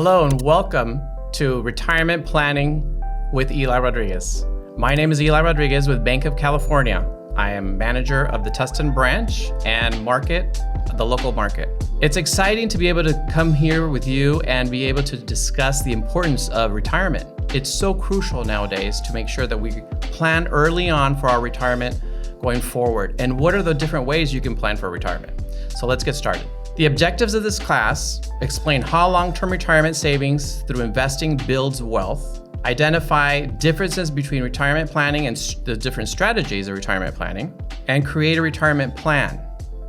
Hello and welcome to Retirement Planning with Eli Rodriguez. My name is Eli Rodriguez with Banc of California. I am manager of the Tustin branch and market, the local market. It's exciting to be able to come here with you and be able to discuss the importance of retirement. It's so crucial nowadays to make sure that we plan early on for our retirement going forward. And what are the different ways you can plan for retirement? So let's get started. The objectives of this class explain how long-term retirement savings through investing builds wealth, identify differences between retirement planning and the different strategies of retirement planning, and create a retirement plan.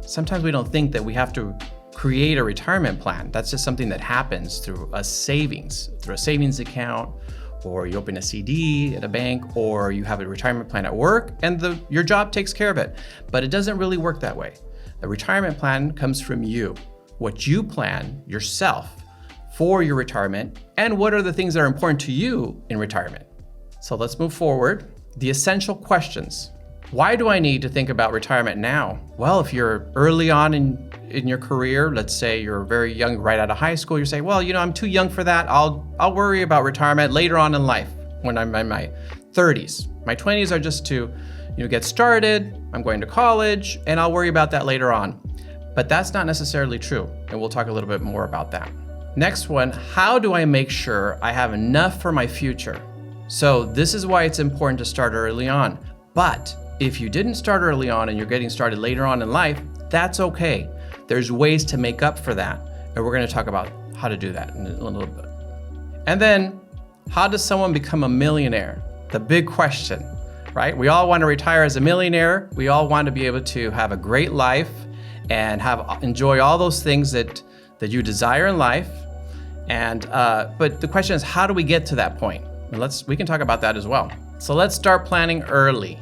Sometimes we don't think that we have to create a retirement plan. That's just something that happens through a savings account, or you open a CD at a bank, or you have a retirement plan at work, and your job takes care of it. But it doesn't really work that way. The retirement plan comes from you, what you plan yourself for your retirement, and what are the things that are important to you in retirement. So let's move forward. The essential questions. Why do I need to think about retirement now? Well, if you're early on in your career, let's say you're very young, right out of high school, you say, well, I'm too young for that. I'll worry about retirement later on in life when I'm in my 30s. My 20s are just to get started, I'm going to college, and I'll worry about that later on. But that's not necessarily true, and we'll talk a little bit more about that. Next one, how do I make sure I have enough for my future? So this is why it's important to start early on. But if you didn't start early on and you're getting started later on in life, that's okay. There's ways to make up for that, and we're going to talk about how to do that in a little bit. And then, how does someone become a millionaire? The big question. Right? We all want to retire as a millionaire. We all want to be able to have a great life and enjoy all those things that you desire in life. But the question is, how do we get to that point? And we can talk about that as well. So let's start planning early.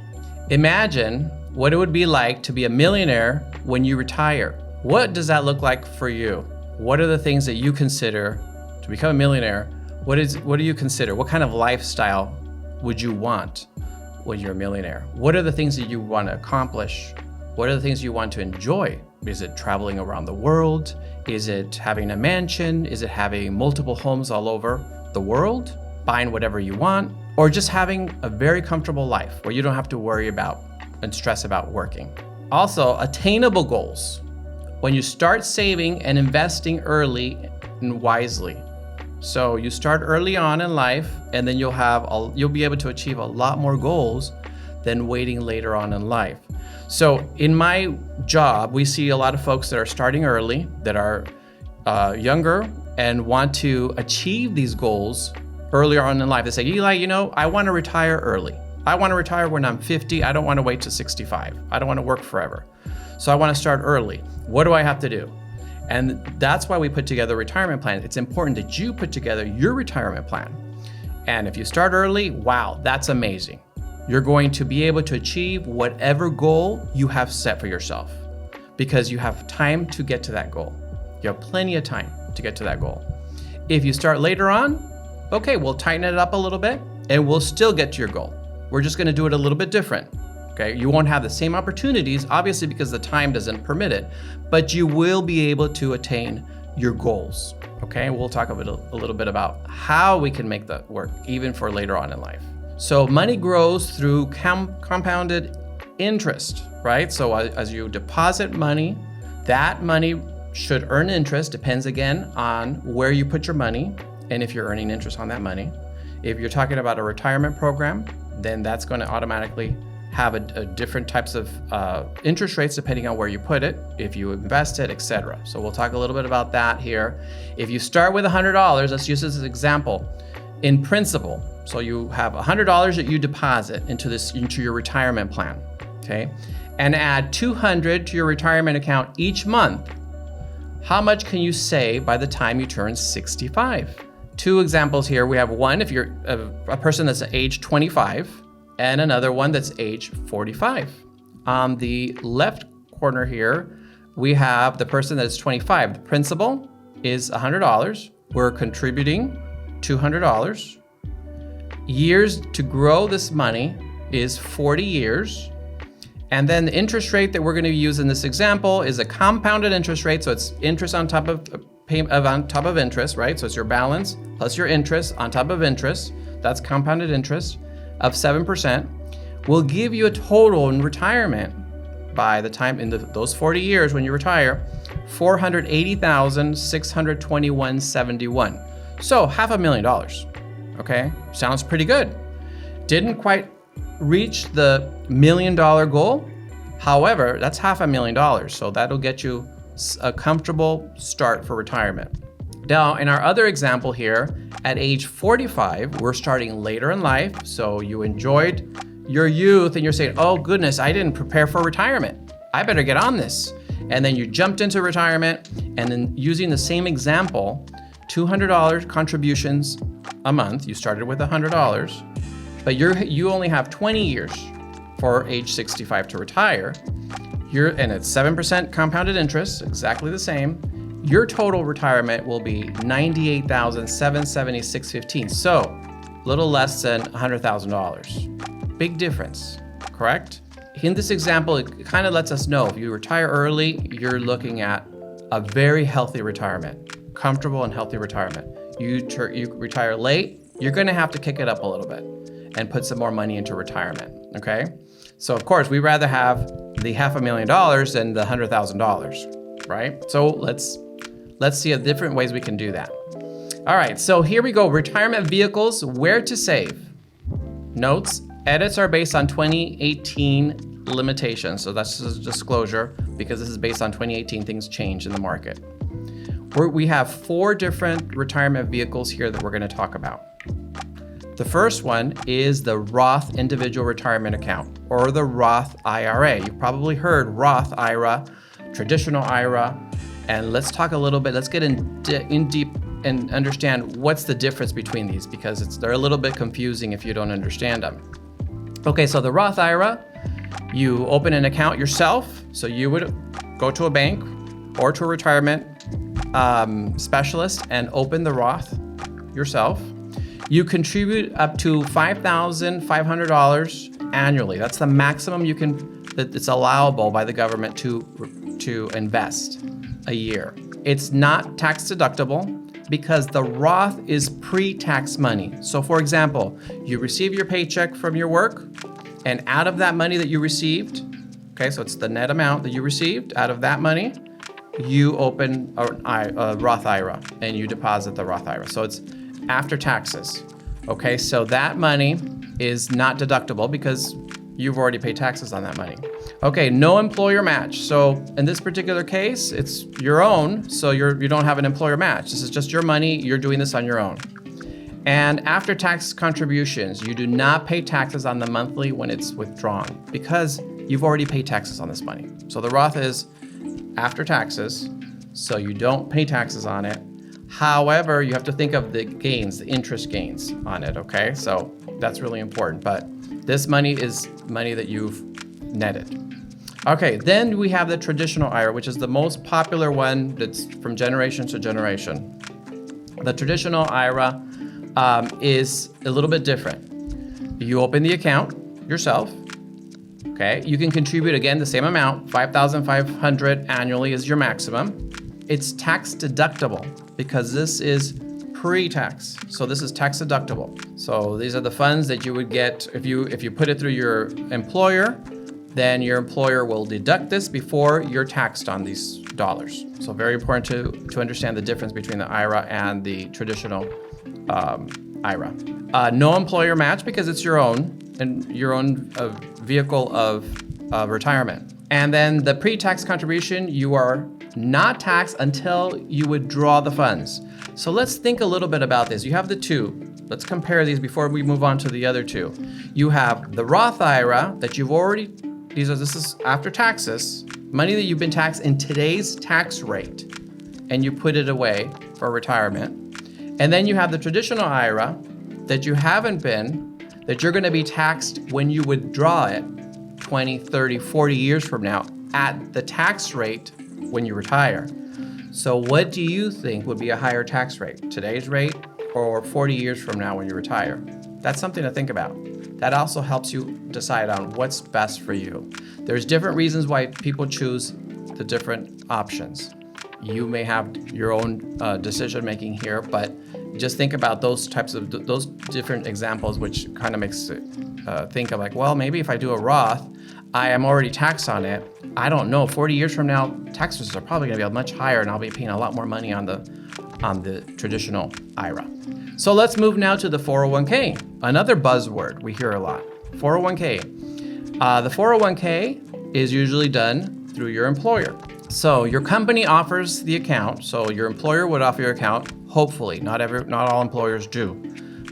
Imagine what it would be like to be a millionaire when you retire. What does that look like for you? What are the things that you consider to become a millionaire? What do you consider? What kind of lifestyle would you want when you're a millionaire? What are the things that you want to accomplish? What are the things you want to enjoy? Is it traveling around the world? Is it having a mansion? Is it having multiple homes all over the world? Buying whatever you want? Or just having a very comfortable life where you don't have to worry about and stress about working? Also, attainable goals. When you start saving and investing early and wisely. So you start early on in life, and then you'll be able to achieve a lot more goals than waiting later on in life. So in my job, we see a lot of folks that are starting early, that are younger and want to achieve these goals earlier on in life. They say, Eli, I want to retire early. I want to retire when I'm 50. I don't want to wait to 65. I don't want to work forever. So I want to start early. What do I have to do? And that's why we put together a retirement plan. It's important that you put together your retirement plan. And if you start early, wow, that's amazing. You're going to be able to achieve whatever goal you have set for yourself because you have time to get to that goal. You have plenty of time to get to that goal. If you start later on, okay, we'll tighten it up a little bit and we'll still get to your goal. We're just going to do it a little bit different. Okay, you won't have the same opportunities, obviously, because the time doesn't permit it, but you will be able to attain your goals. Okay, we'll talk a little bit about how we can make that work, even for later on in life. So money grows through compounded interest, right? So as you deposit money, that money should earn interest, depends again on where you put your money and if you're earning interest on that money. If you're talking about a retirement program, then that's going to automatically have a different types of interest rates depending on where you put it, if you invest it, etc. So we'll talk a little bit about that here. If you start with $100, let's use this as an example. In principle, so you have $100 that you deposit into your retirement plan, okay, and add $200 to your retirement account each month. How much can you save by the time you turn 65? Two examples here. We have one if you're a person that's age 25. And another one that's age 45. On the left corner here, we have the person that's 25. The principal is $100. We're contributing $200. Years to grow this money is 40 years. And then the interest rate that we're going to use in this example is a compounded interest rate. So it's interest on top of on top of interest, right? So it's your balance plus your interest on top of interest. That's compounded interest of 7%. Will give you a total in retirement by the time in those 40 years when you retire, $480,621.71. So $500,000. Okay, sounds pretty good. Didn't quite reach the $1 million goal. However, that's $500,000. So that'll get you a comfortable start for retirement. Now, in our other example here, at age 45, we're starting later in life. So you enjoyed your youth and you're saying, oh goodness, I didn't prepare for retirement. I better get on this. And then you jumped into retirement, and then using the same example, $200 contributions a month. You started with $100, but you only have 20 years for age 65 to retire. And it's 7% compounded interest, exactly the same. Your total retirement will be $98,776.15. So a little less than $100,000. Big difference, correct? In this example, it kind of lets us know if you retire early, you're looking at a very healthy retirement, comfortable and healthy retirement. You retire late, you're gonna have to kick it up a little bit and put some more money into retirement, okay? So of course, we'd rather have the $500,000 than the $100,000, right? So let's see different ways we can do that. All right, so here we go. Retirement vehicles, where to save. Notes, edits are based on 2018 limitations. So that's just a disclosure because this is based on 2018, things change in the market. We have 4 different retirement vehicles here that we're gonna talk about. The first one is the Roth Individual Retirement Account, or the Roth IRA. You've probably heard Roth IRA, traditional IRA, and let's talk a little bit, let's get in deep and understand what's the difference between these, because they're a little bit confusing if you don't understand them. Okay, so the Roth IRA, you open an account yourself, so you would go to a bank or to a retirement specialist and open the Roth yourself. You contribute up to $5,500 annually. That's the maximum it's allowable by the government to invest a year. It's not tax deductible because the Roth is pre-tax money. So for example, you receive your paycheck from your work, and out of that money that you received, okay, so it's the net amount that you received, out of that money, you open a Roth IRA and you deposit the Roth IRA. So it's after taxes. Okay, so that money is not deductible because you've already paid taxes on that money. Okay, no employer match. So in this particular case, it's your own, so you don't have an employer match. This is just your money, you're doing this on your own. And after tax contributions, you do not pay taxes on the monthly when it's withdrawn because you've already paid taxes on this money. So the Roth is after taxes, so you don't pay taxes on it. However, you have to think of the gains, the interest gains on it, okay? So that's really important, but this money is money that you've netted. Okay, then we have the traditional IRA, which is the most popular one that's from generation to generation. The traditional IRA is a little bit different. You open the account yourself, okay? You can contribute, again, the same amount, $5,500 annually is your maximum. It's tax deductible because this is pre-tax. So this is tax deductible. So these are the funds that you would get if you put it through your employer, then your employer will deduct this before you're taxed on these dollars. So very important to understand the difference between the IRA and the traditional IRA. No employer match because it's your own vehicle of retirement. And then the pre-tax contribution, you are not taxed until you withdraw the funds. So let's think a little bit about this. You have the two. Let's compare these before we move on to the other two. You have the Roth IRA that this is after taxes, money that you've been taxed in today's tax rate, and you put it away for retirement. And then you have the traditional IRA that you haven't been, that you're gonna be taxed when you withdraw it 20, 30, 40 years from now at the tax rate when you retire. So what do you think would be a higher tax rate, today's rate or 40 years from now when you retire? That's something to think about. That also helps you decide on what's best for you. There's different reasons why people choose the different options. You may have your own decision making here, but just think about those different examples, which kind of makes it think of like, well, maybe if I do a Roth, I am already taxed on it. I don't know. 40 years from now, taxes are probably going to be much higher, and I'll be paying a lot more money on the traditional IRA. So let's move now to the 401k, another buzzword we hear a lot. 401k. The 401k is usually done through your employer. So your company offers the account. So your employer would offer your account. Hopefully, not all employers do,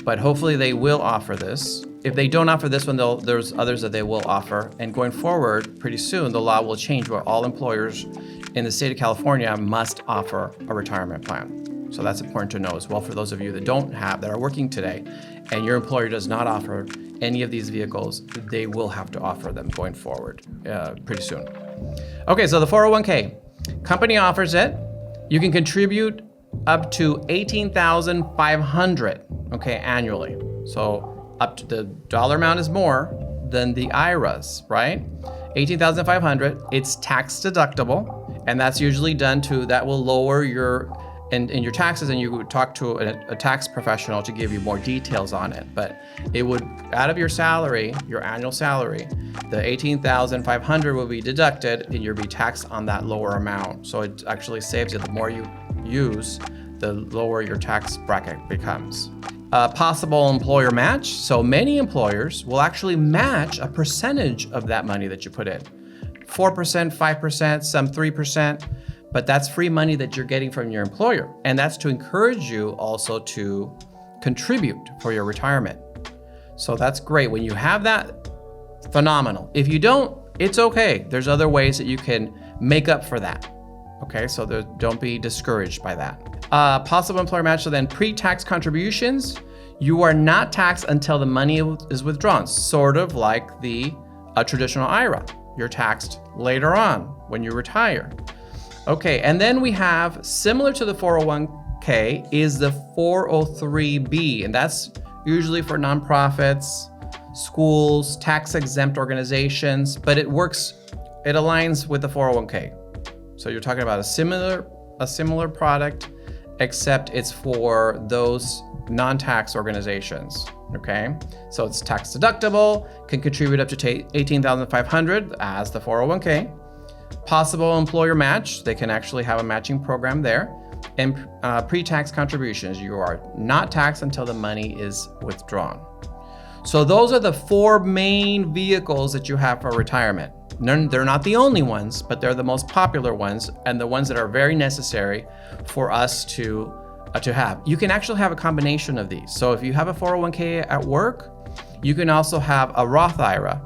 but hopefully they will offer this. If they don't offer this one, there's others that they will offer. And going forward, pretty soon, the law will change where all employers in the state of California must offer a retirement plan. So that's important to know as well for those of you that are working today, and your employer does not offer any of these vehicles, they will have to offer them going forward pretty soon. Okay, so the 401k, company offers it. You can contribute up to $18,500, okay, annually. So up to the dollar amount is more than the IRAs, right? $18,500. It's tax deductible, and that's usually done that will lower your taxes, and you would talk to a tax professional to give you more details on it. But it would, out of your salary, your annual salary, the $18,500 will be deducted, and you'll be taxed on that lower amount. So it actually saves you. The more you use, the lower your tax bracket becomes. Possible employer match. So many employers will actually match a percentage of that money that you put in. 4%, 5%, some 3%, but that's free money that you're getting from your employer. And that's to encourage you also to contribute for your retirement. So that's great. When you have that, phenomenal. If you don't, it's okay. There's other ways that you can make up for that. Okay, so don't be discouraged by that. Possible employer match, so then pre-tax contributions, you are not taxed until the money is withdrawn, sort of like a traditional IRA. You're taxed later on when you retire. Okay, and then we have, similar to the 401k, is the 403b, and that's usually for nonprofits, schools, tax-exempt organizations, but it aligns with the 401k. So you're talking about a similar product, except it's for those non-tax organizations, okay? So it's tax deductible, can contribute up to $18,500 as the 401k. Possible employer match, they can actually have a matching program there. And pre-tax contributions, you are not taxed until the money is withdrawn. So those are the four main vehicles that you have for retirement. They're not the only ones, but they're the most popular ones and the ones that are very necessary for us to have. You can actually have a combination of these. So if you have a 401k at work, you can also have a Roth IRA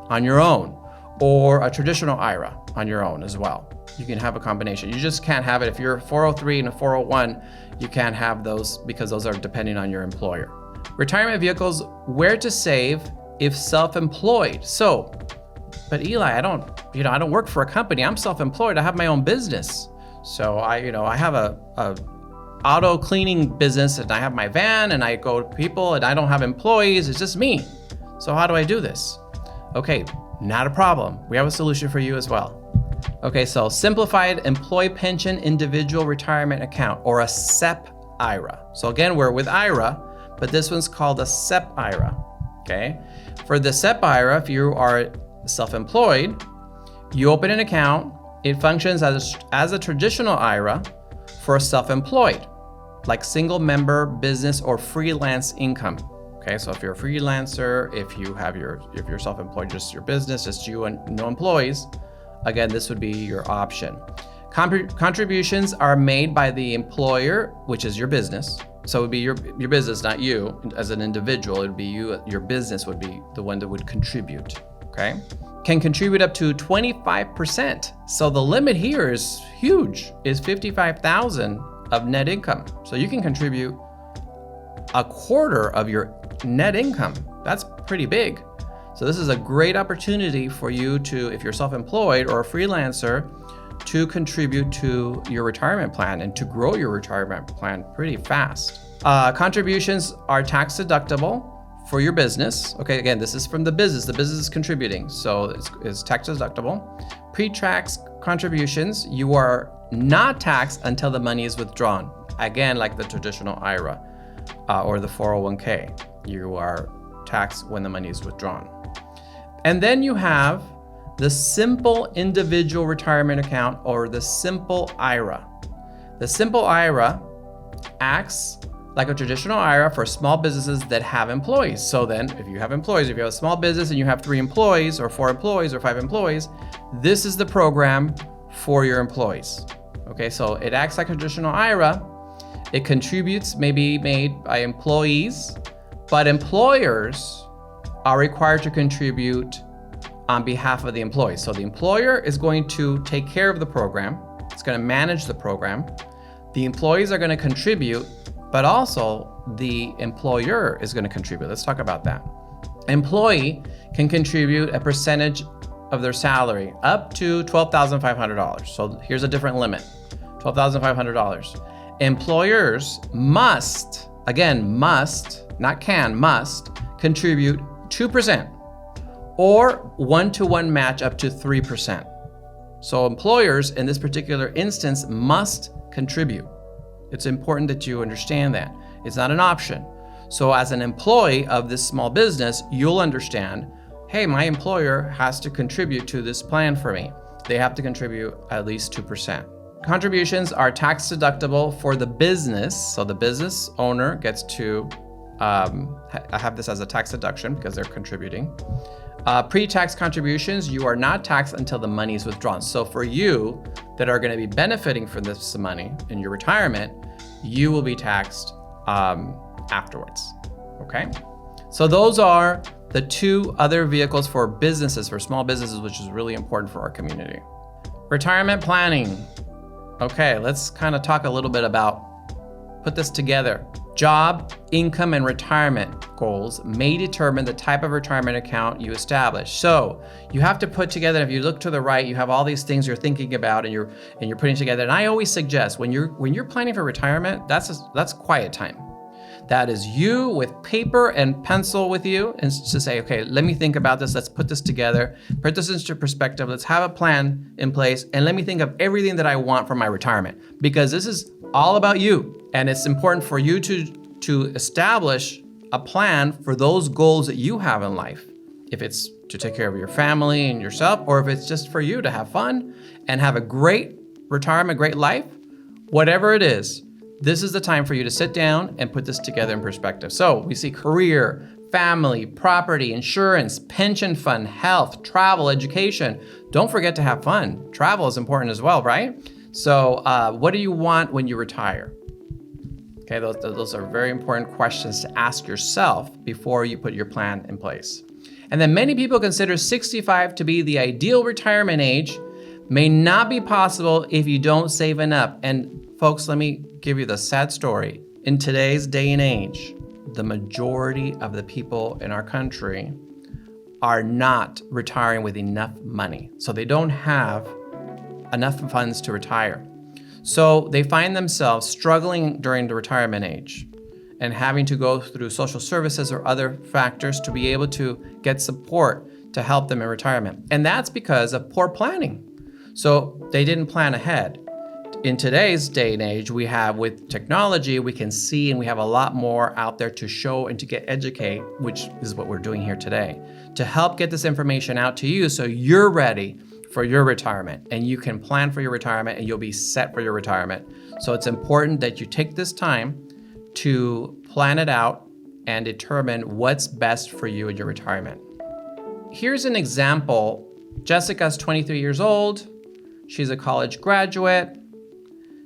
on your own or a traditional IRA on your own as well. You can have a combination. You just can't have it if you're 403 and a 401, you can't have those because those are depending on your employer. Retirement vehicles, where to save if self-employed. So, but Eli, I don't work for a company. I'm self-employed. I have my own business. So I have a auto cleaning business, and I have my van, and I go to people, and I don't have employees. It's just me. So how do I do this? Okay, not a problem. We have a solution for you as well. Okay, so simplified employee pension individual retirement account, or a SEP IRA. So again, we're with IRA, but this one's called a SEP IRA. Okay, for the SEP IRA, if you are self-employed, you open an account. It functions as a traditional IRA for self-employed, like single member business or freelance income. Okay, so if you're a freelancer, if you're self-employed, just your business, just you and no employees, again, this would be your option. Contributions are made by the employer, which is your business. So it would be your business, not you as an individual. It would be you. Your business would be the one that would contribute. Okay, can contribute up to 25%. So the limit here is huge, is $55,000 of net income. So you can contribute a quarter of your net income. That's pretty big. So this is a great opportunity for you to, if you're self-employed or a freelancer, to contribute to your retirement plan and to grow your retirement plan pretty fast. Contributions are tax deductible for your business. Okay, again, this is from the business. The business is contributing, so it's tax deductible. Pre-tax contributions, you are not taxed until the money is withdrawn. Again, like the traditional IRA or the 401k, you are taxed when the money is withdrawn. And then you have the simple individual retirement account, or the simple IRA. The simple IRA acts like a traditional IRA for small businesses that have employees. So then if you have employees, if you have a small business and you have 3 employees or 4 employees or 5 employees, this is the program for your employees. Okay, so it acts like a traditional IRA. It contributes may be made by employees, but employers are required to contribute on behalf of the employees. So the employer is going to take care of the program. It's going to manage the program. The employees are going to contribute, but also the employer is going to contribute. Let's talk about that. Employee can contribute a percentage of their salary up to $12,500. So here's a different limit, $12,500. Employers must, again, must, not can, must contribute 2% or 1-to-1 match up to 3%. So employers in this particular instance must contribute. It's important that you understand that. It's not an option. So as an employee of this small business, you'll understand, hey, my employer has to contribute to this plan for me. They have to contribute at least 2%. Contributions are tax deductible for the business. So the business owner gets to have this as a tax deduction because they're contributing. Pre-tax contributions, you are not taxed until the money is withdrawn. So for you that are going to be benefiting from this money in your retirement, you will be taxed afterwards. Okay? So those are the 2 other vehicles for businesses, for small businesses, which is really important for our community. Retirement planning. Okay, let's kind of talk a little bit about, put this together. Job, income, and retirement goals may determine the type of retirement account you establish. So you have to put together, if you look to the right, you have all these things you're thinking about and you're putting together. And I always suggest when you're planning for retirement, that's quiet time. That is you with paper and pencil with you, and to say, okay, let me think about this. Let's put this together, put this into perspective. Let's have a plan in place, and let me think of everything that I want for my retirement, because this is all about you. And it's important for you to establish a plan for those goals that you have in life. If it's to take care of your family and yourself, or if it's just for you to have fun and have a great retirement, great life, whatever it is, this is the time for you to sit down and put this together in perspective. So we see career, family, property, insurance, pension fund, health, travel, education. Don't forget to have fun. Travel is important as well, right? So what do you want when you retire? Okay, those are very important questions to ask yourself before you put your plan in place. And then many people consider 65 to be the ideal retirement age. May not be possible if you don't save enough. And folks, let me give you the sad story. In today's day and age, the majority of the people in our country are not retiring with enough money. So they don't have enough funds to retire. So they find themselves struggling during the retirement age and having to go through social services or other factors to be able to get support to help them in retirement. And that's because of poor planning. So they didn't plan ahead. In today's day and age, we have, with technology, we can see, and we have a lot more out there to show and to educate, which is what we're doing here today, to help get this information out to you so you're ready for your retirement and you can plan for your retirement and you'll be set for your retirement. So it's important that you take this time to plan it out and determine what's best for you in your retirement. Here's an example. Jessica's 23 years old. She's a college graduate.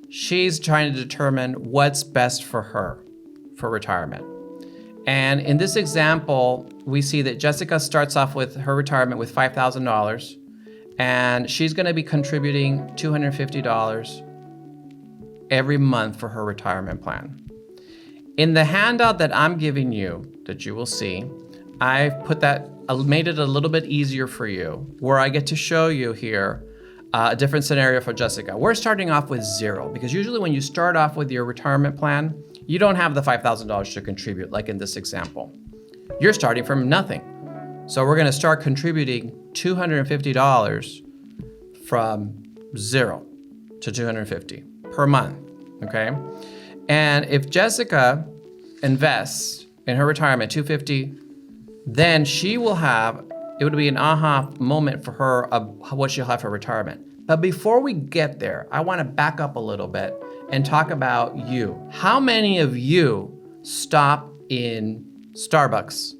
She's trying to determine what's best for her for retirement. And in this example, we see that Jessica starts off with her retirement with $5,000, and she's going to be contributing $250 every month for her retirement plan. In the handout that I'm giving you, that you will see, I've made it a little bit easier for you, where I get to show you here a different scenario for Jessica. We're starting off with 0, because usually when you start off with your retirement plan, you don't have the $5,000 to contribute, like in this example. You're starting from nothing. So we're gonna start contributing $250 from 0. to $250 per month, okay? And if Jessica invests in her retirement $250, then she will have, it would be an aha moment for her of what she'll have for retirement. But before we get there, I wanna back up a little bit and talk about you. How many of you stop in Starbucks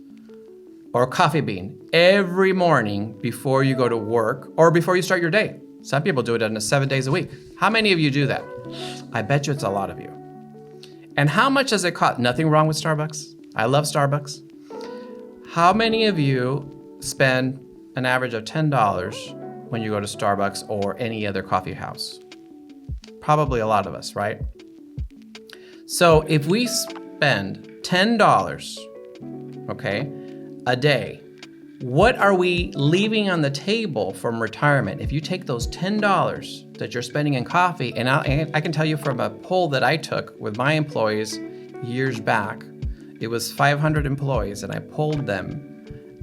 or Coffee Bean every morning before you go to work or before you start your day? Some people do it on 7 days a week. How many of you do that? I bet you it's a lot of you. And how much does it cost? Nothing wrong with Starbucks. I love Starbucks. How many of you spend an average of $10 when you go to Starbucks or any other coffee house? Probably a lot of us, right? So if we spend $10, okay, a day, what are we leaving on the table from retirement? If you take those $10 that you're spending in coffee, and I can tell you from a poll that I took with my employees years back, it was 500 employees, and I polled them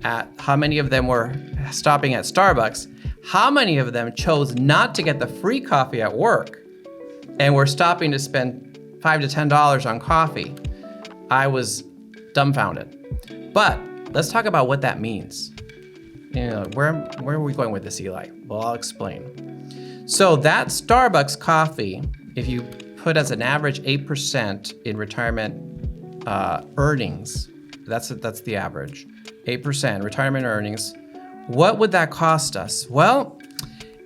at how many of them were stopping at Starbucks, how many of them chose not to get the free coffee at work and were stopping to spend $5 to $10 on coffee. I was dumbfounded. But let's talk about what that means. You know, where are we going with this, Eli? Well, I'll explain. So that Starbucks coffee, if you put as an average 8% in retirement earnings, that's the average, 8% retirement earnings, what would that cost us? Well,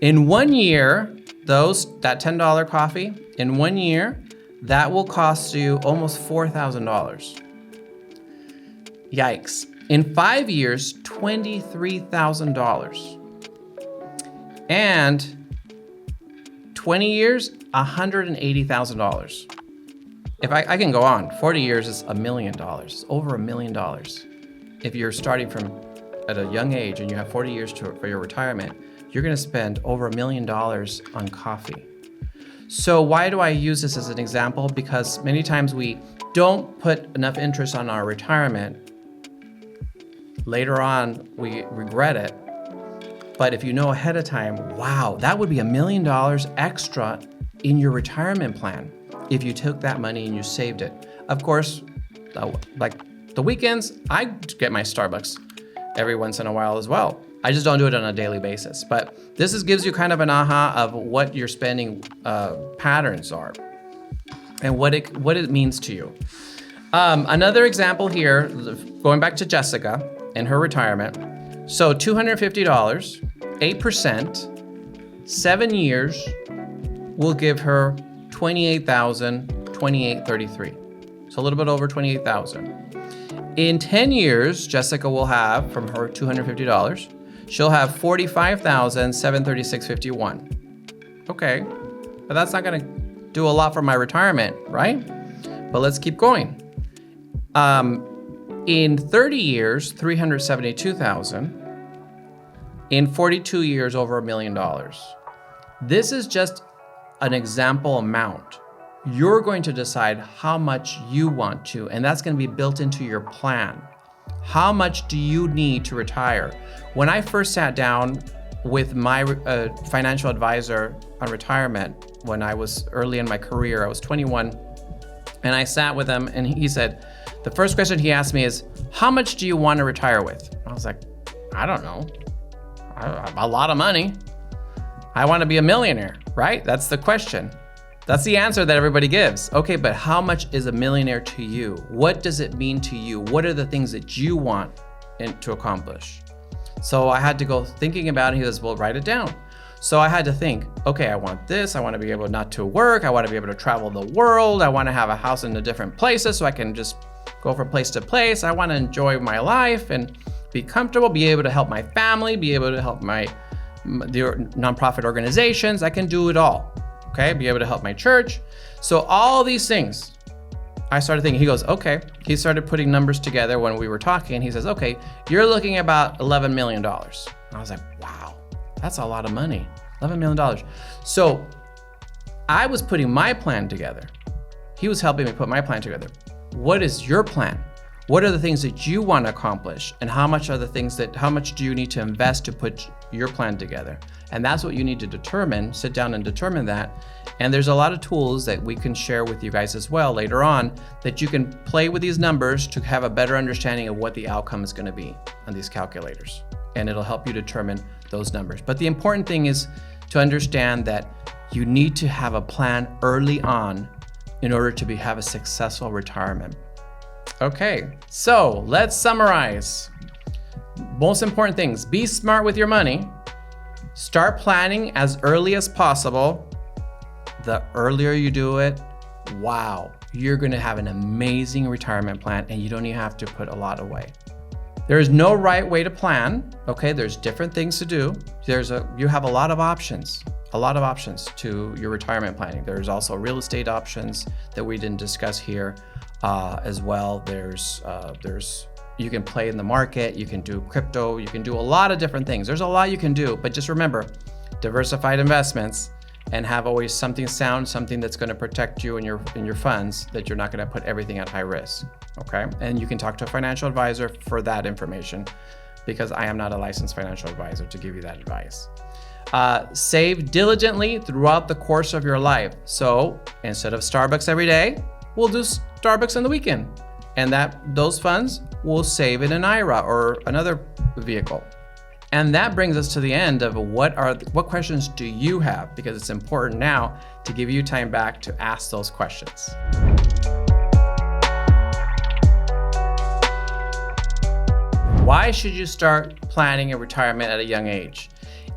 in 1 year, that $10 coffee, in 1 year, that will cost you almost $4,000. Yikes. In 5 years, $23,000. And 20 years, $180,000. If I can go on, 40 years is $1 million, over $1 million. If you're starting from at a young age and you have 40 years for your retirement, you're gonna spend over $1 million on coffee. So why do I use this as an example? Because many times we don't put enough interest on our retirement. Later on, we regret it. But if you know ahead of time, wow, that would be $1 million extra in your retirement plan if you took that money and you saved it. Of course, like the weekends, I get my Starbucks every once in a while as well. I just don't do it on a daily basis. But this gives you kind of an aha of what your spending patterns are and what it means to you. Another example here, going back to Jessica and her retirement. So $250, 8%, 7 years will give her $28,2833. So a little bit over $28,000. In 10 years, Jessica will have, from her $250, she'll have $45,736.51. Okay, but that's not gonna do a lot for my retirement, right? But let's keep going. In 30 years, $372,000. In 42 years, over $1 million. This is just an example amount. You're going to decide how much you want to, and that's going to be built into your plan. How much do you need to retire? When I first sat down with my financial advisor on retirement, when I was early in my career, I was 21, and I sat with him, and he said, the first question he asked me is, how much do you want to retire with? I was like, I don't know. A lot of money. I want to be a millionaire, right? That's the question. That's the answer that everybody gives. Okay, but how much is a millionaire to you? What does it mean to you? What are the things that you want to accomplish? So I had to go thinking about it. He says, well, write it down. So I had to think, okay, I want this. I want to be able not to work. I want to be able to travel the world. I want to have a house in the different places so I can just go from place to place. I want to enjoy my life and be comfortable, be able to help my family, be able to help the nonprofit organizations. I can do it all, okay? Be able to help my church. So all these things, I started thinking, he goes, okay. He started putting numbers together when we were talking. He says, okay, you're looking at about $11 million. And I was like, wow, that's a lot of money, $11 million. So I was putting my plan together. He was helping me put my plan together. What is your plan? What are the things that you want to accomplish? And how much do you need to invest to put your plan together? And that's what you need to determine, sit down and determine that. And there's a lot of tools that we can share with you guys as well later on that you can play with these numbers to have a better understanding of what the outcome is going to be on these calculators. And it'll help you determine those numbers. But the important thing is to understand that you need to have a plan early on in order to have a successful retirement. Okay, so let's summarize. Most important things: be smart with your money. Start planning as early as possible. The earlier you do it, wow, you're gonna have an amazing retirement plan and you don't even have to put a lot away. There is no right way to plan, okay? There's different things to do. You have a lot of options to your retirement planning. There's also real estate options that we didn't discuss here as well. You can play in the market, you can do crypto, you can do a lot of different things. There's a lot you can do, but just remember, diversified investments and have always something sound, something that's gonna protect you in your funds, that you're not gonna put everything at high risk, okay? And you can talk to a financial advisor for that information, because I am not a licensed financial advisor to give you that advice. Save diligently throughout the course of your life. So instead of Starbucks every day, we'll do Starbucks on the weekend. And those funds will save in an IRA or another vehicle. And that brings us to the end of what questions do you have? Because it's important now to give you time back to ask those questions. Why should you start planning a retirement at a young age?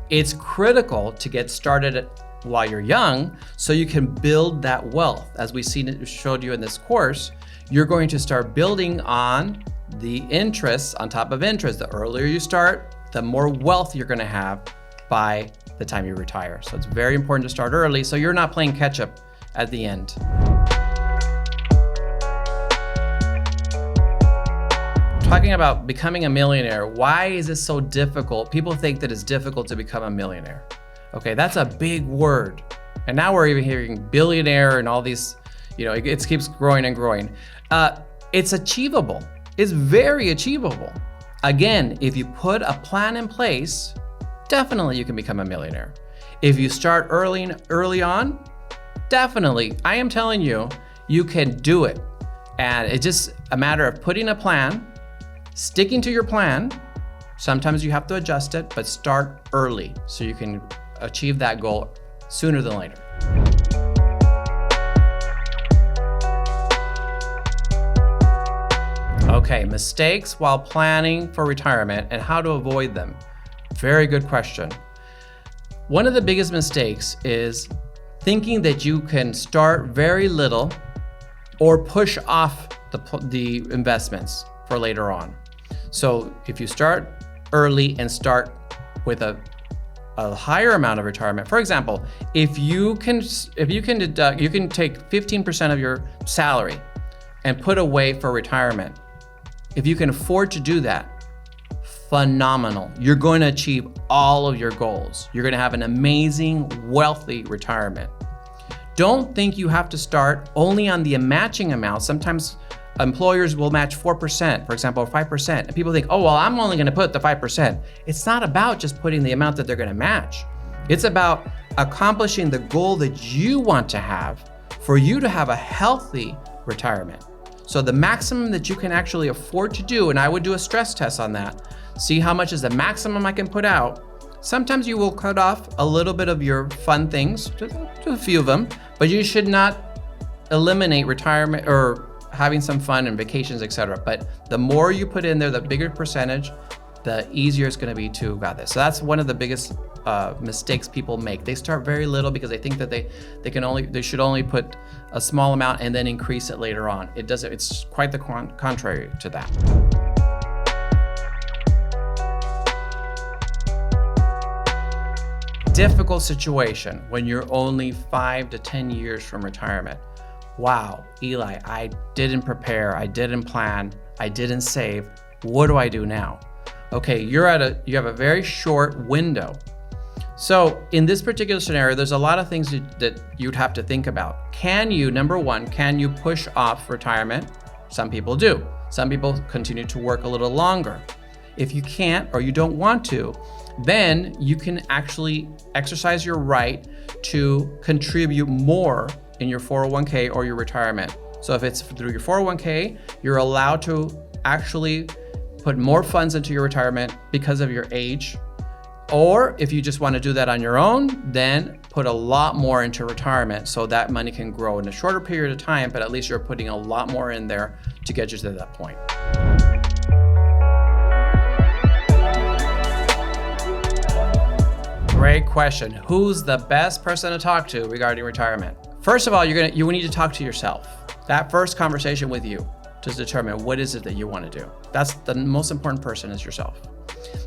It's critical to get started while you're young so you can build that wealth. As we showed you in this course, you're going to start building on the interest on top of interest. The earlier you start, the more wealth you're going to have by the time you retire. So it's very important to start early so you're not playing catch up at the end. Talking about becoming a millionaire, why is it so difficult? People think that it's difficult to become a millionaire. Okay, that's a big word. And now we're even hearing billionaire and all these, it keeps growing and growing. It's achievable. It's very achievable. Again, if you put a plan in place, definitely you can become a millionaire. If you start early on, definitely, I am telling you, you can do it. And it's just a matter of putting a plan, sticking to your plan. Sometimes you have to adjust it, but start early so you can achieve that goal sooner than later. Okay, mistakes while planning for retirement and how to avoid them. Very good question. One of the biggest mistakes is thinking that you can start very little or push off the investments for later on. So if you start early and start with a higher amount of retirement, for example, if you can take 15% of your salary and put away for retirement. If you can afford to do that, phenomenal. You're going to achieve all of your goals. You're going to have an amazing, wealthy retirement. Don't think you have to start only on the matching amount. Sometimes employers will match 4%, for example, or 5%. And people think, oh, well, I'm only going to put the 5%. It's not about just putting the amount that they're going to match. It's about accomplishing the goal that you want to have for you to have a healthy retirement. So the maximum that you can actually afford to do, and I would do a stress test on that, see how much is the maximum I can put out. Sometimes you will cut off a little bit of your fun things, just a few of them, but you should not eliminate retirement or having some fun and vacations, etc. But the more you put in there, the bigger percentage, the easier it's going to be to got this. So that's one of the biggest mistakes people make. They start very little because they think that they should only put a small amount and then increase it later on. It's quite the contrary to that. Difficult situation when you're only 5 to 10 years from retirement. Wow, Eli, I didn't prepare, I didn't plan, I didn't save. What do I do now? Okay, you have a very short window. So in this particular scenario, there's a lot of things that you'd have to think about. Number one, can you push off retirement? Some people do. Some people continue to work a little longer. If you can't or you don't want to, then you can actually exercise your right to contribute more in your 401k or your retirement. So if it's through your 401k, you're allowed to actually put more funds into your retirement because of your age. Or if you just want to do that on your own, then put a lot more into retirement so that money can grow in a shorter period of time, but at least you're putting a lot more in there to get you to that point. Great question. Who's the best person to talk to regarding retirement? First of all, you need to talk to yourself. That first conversation with you to determine what is it that you want to do. That's the most important person is yourself.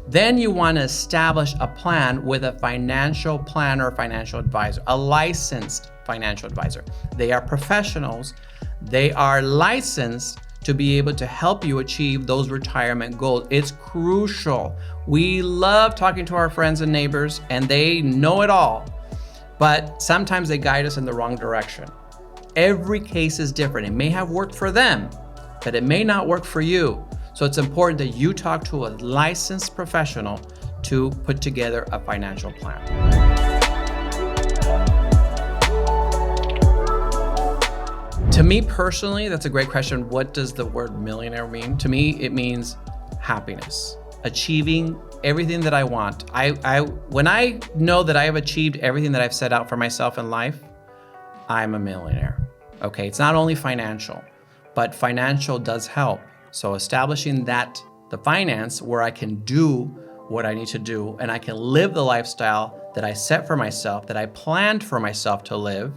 Then you want to establish a plan with a financial planner or financial advisor, a licensed financial advisor. They are professionals. They are licensed to be able to help you achieve those retirement goals. It's crucial. We love talking to our friends and neighbors, and they know it all, but sometimes they guide us in the wrong direction. Every case is different. It may have worked for them, but it may not work for you. So it's important that you talk to a licensed professional to put together a financial plan. To me personally, that's a great question. What does the word millionaire mean? To me, it means happiness, achieving everything that I want. When I know that I have achieved everything that I've set out for myself in life, I'm a millionaire. Okay, it's not only financial, but financial does help. So establishing the finance where I can do what I need to do and I can live the lifestyle that I set for myself, that I planned for myself to live,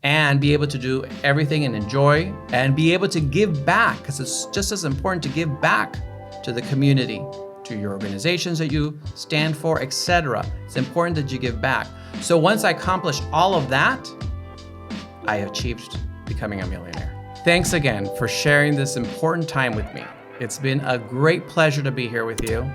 and be able to do everything and enjoy and be able to give back, because it's just as important to give back to the community, to your organizations that you stand for, etc. It's important that you give back. So once I accomplish all of that, I achieved becoming a millionaire. Thanks again for sharing this important time with me. It's been a great pleasure to be here with you.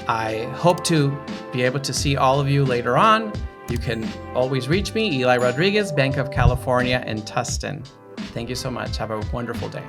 I hope to be able to see all of you later on. You can always reach me, Eli Rodriguez, Banc of California in Tustin. Thank you so much. Have a wonderful day.